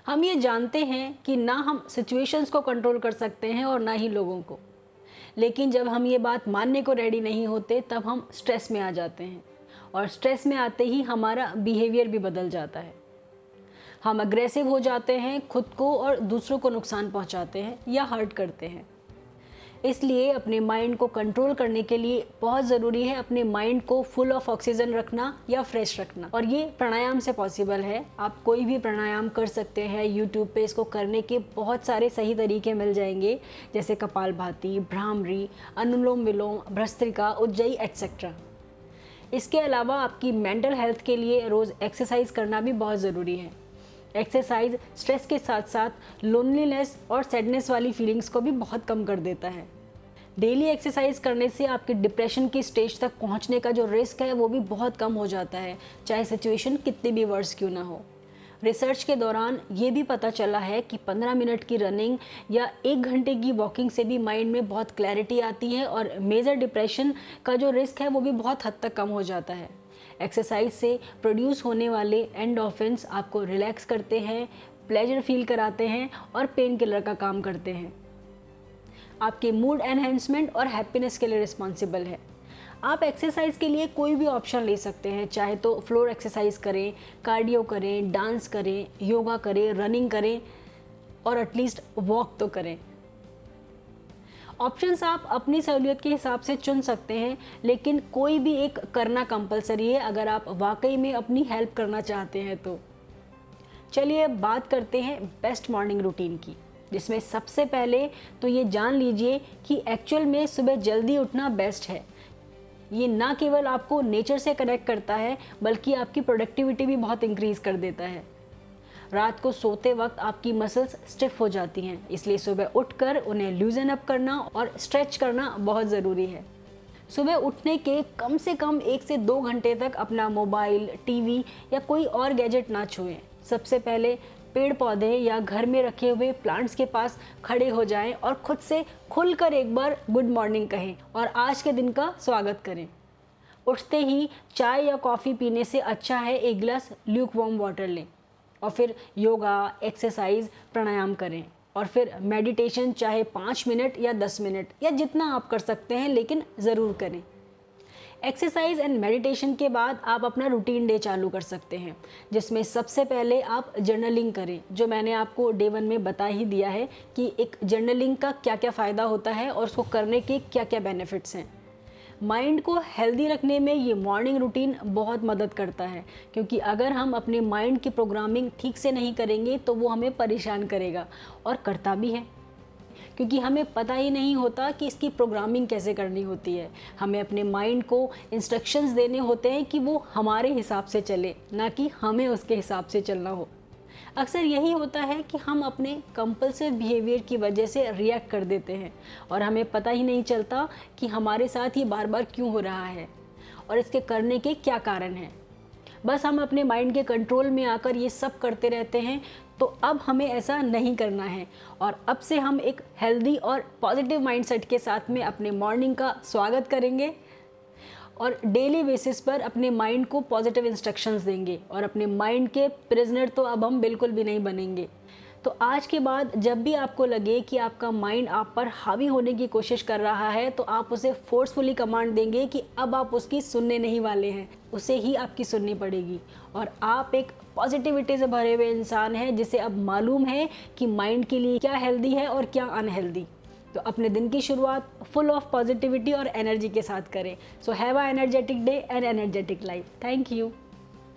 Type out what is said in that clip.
हम ये जानते हैं कि ना हम सिचुएशंस को कंट्रोल कर सकते हैं और ना ही लोगों को, लेकिन जब हम ये बात मानने को रेडी नहीं होते तब हम स्ट्रेस में आ जाते हैं, और स्ट्रेस में आते ही हमारा बिहेवियर भी बदल जाता है। हम अग्रेसिव हो जाते हैं, खुद को और दूसरों को नुकसान पहुंचाते हैं या हर्ट करते हैं। इसलिए अपने माइंड को कंट्रोल करने के लिए बहुत ज़रूरी है अपने माइंड को फुल ऑफ ऑक्सीजन रखना या फ्रेश रखना, और ये प्राणायाम से पॉसिबल है। आप कोई भी प्राणायाम कर सकते हैं। यूट्यूब पे इसको करने के बहुत सारे सही तरीके मिल जाएंगे, जैसे कपालभाति, भ्रामरी, अनुलोम विलोम, भस्त्रिका, उज्जयी एटसेट्रा। इसके अलावा आपकी मेंटल हेल्थ के लिए रोज़ एक्सरसाइज करना भी बहुत ज़रूरी है। एक्सरसाइज स्ट्रेस के साथ साथ लोनलीनेस और सैडनेस वाली फीलिंग्स को भी बहुत कम कर देता है। डेली एक्सरसाइज करने से आपके डिप्रेशन की स्टेज तक पहुंचने का जो रिस्क है वो भी बहुत कम हो जाता है, चाहे सिचुएशन कितनी भी वर्स क्यों ना हो। रिसर्च के दौरान ये भी पता चला है कि 15 मिनट की रनिंग या 1 घंटे की वॉकिंग से भी माइंड में बहुत क्लैरिटी आती है और मेजर डिप्रेशन का जो रिस्क है वो भी बहुत हद तक कम हो जाता है। एक्सरसाइज से प्रोड्यूस होने वाले एंडोर्फिन्स आपको रिलैक्स करते हैं, प्लेजर फील कराते हैं और पेन किलर का काम करते हैं। आपके मूड एनहेंसमेंट और हैप्पीनेस के लिए रिस्पॉन्सिबल है। आप एक्सरसाइज के लिए कोई भी ऑप्शन ले सकते हैं, चाहे तो फ्लोर एक्सरसाइज करें, कार्डियो करें, डांस करें, योगा करें, रनिंग करें और एटलीस्ट वॉक तो करें। ऑप्शंस आप अपनी सहूलियत के हिसाब से चुन सकते हैं, लेकिन कोई भी एक करना कंपलसरी है अगर आप वाकई में अपनी हेल्प करना चाहते हैं तो। चलिए अब बात करते हैं बेस्ट मॉर्निंग रूटीन की, जिसमें सबसे पहले तो ये जान लीजिए कि एक्चुअल में सुबह जल्दी उठना बेस्ट है। ये ना केवल आपको नेचर से कनेक्ट करता है बल्कि आपकी प्रोडक्टिविटी भी बहुत इंक्रीज कर देता है। रात को सोते वक्त आपकी मसल्स स्टिफ हो जाती हैं, इसलिए सुबह उठकर उन्हें लूजन अप करना और स्ट्रेच करना बहुत ज़रूरी है। सुबह उठने के कम से कम 1 से 2 घंटे तक अपना मोबाइल, टीवी या कोई और गैजेट ना छुएं। सबसे पहले पेड़ पौधे या घर में रखे हुए प्लांट्स के पास खड़े हो जाएं और खुद से खुलकर एक बार गुड मॉर्निंग कहें और आज के दिन का स्वागत करें। उठते ही चाय या कॉफ़ी पीने से अच्छा है एक गिलास ल्यूक वार्म वाटर लें और फिर योगा, एक्सरसाइज, प्राणायाम करें और फिर मेडिटेशन, चाहे 5 मिनट या 10 मिनट या जितना आप कर सकते हैं, लेकिन ज़रूर करें। एक्सरसाइज एंड मेडिटेशन के बाद आप अपना रूटीन डे चालू कर सकते हैं, जिसमें सबसे पहले आप जर्नलिंग करें, जो मैंने आपको डे 1 में बता ही दिया है कि एक जर्नलिंग का क्या क्या फ़ायदा होता है और उसको करने के क्या क्या बेनिफिट्स हैं। माइंड को हेल्दी रखने में ये मॉर्निंग रूटीन बहुत मदद करता है, क्योंकि अगर हम अपने माइंड की प्रोग्रामिंग ठीक से नहीं करेंगे तो वो हमें परेशान करेगा, और करता भी है, क्योंकि हमें पता ही नहीं होता कि इसकी प्रोग्रामिंग कैसे करनी होती है। हमें अपने माइंड को इंस्ट्रक्शंस देने होते हैं कि वो हमारे हिसाब से चले, ना कि हमें उसके हिसाब से चलना हो। अक्सर यही होता है कि हम अपने कंपल्सिव बिहेवियर की वजह से रिएक्ट कर देते हैं और हमें पता ही नहीं चलता कि हमारे साथ ये बार बार क्यों हो रहा है और इसके करने के क्या कारण हैं। बस हम अपने माइंड के कंट्रोल में आकर ये सब करते रहते हैं। तो अब हमें ऐसा नहीं करना है और अब से हम एक हेल्दी और पॉजिटिव माइंडसेट के साथ में अपने मॉर्निंग का स्वागत करेंगे और डेली बेसिस पर अपने माइंड को पॉजिटिव इंस्ट्रक्शंस देंगे और अपने माइंड के प्रिजनर तो अब हम बिल्कुल भी नहीं बनेंगे। तो आज के बाद जब भी आपको लगे कि आपका माइंड आप पर हावी होने की कोशिश कर रहा है, तो आप उसे फोर्सफुली कमांड देंगे कि अब आप उसकी सुनने नहीं वाले हैं, उसे ही आपकी सुननी पड़ेगी। और आप एक पॉजिटिविटी से भरे हुए इंसान हैं, जिसे अब मालूम है कि माइंड के लिए क्या हेल्दी है और क्या अनहेल्दी। तो अपने दिन की शुरुआत फुल ऑफ पॉजिटिविटी और एनर्जी के साथ करें। So have a energetic day and energetic life. Thank you.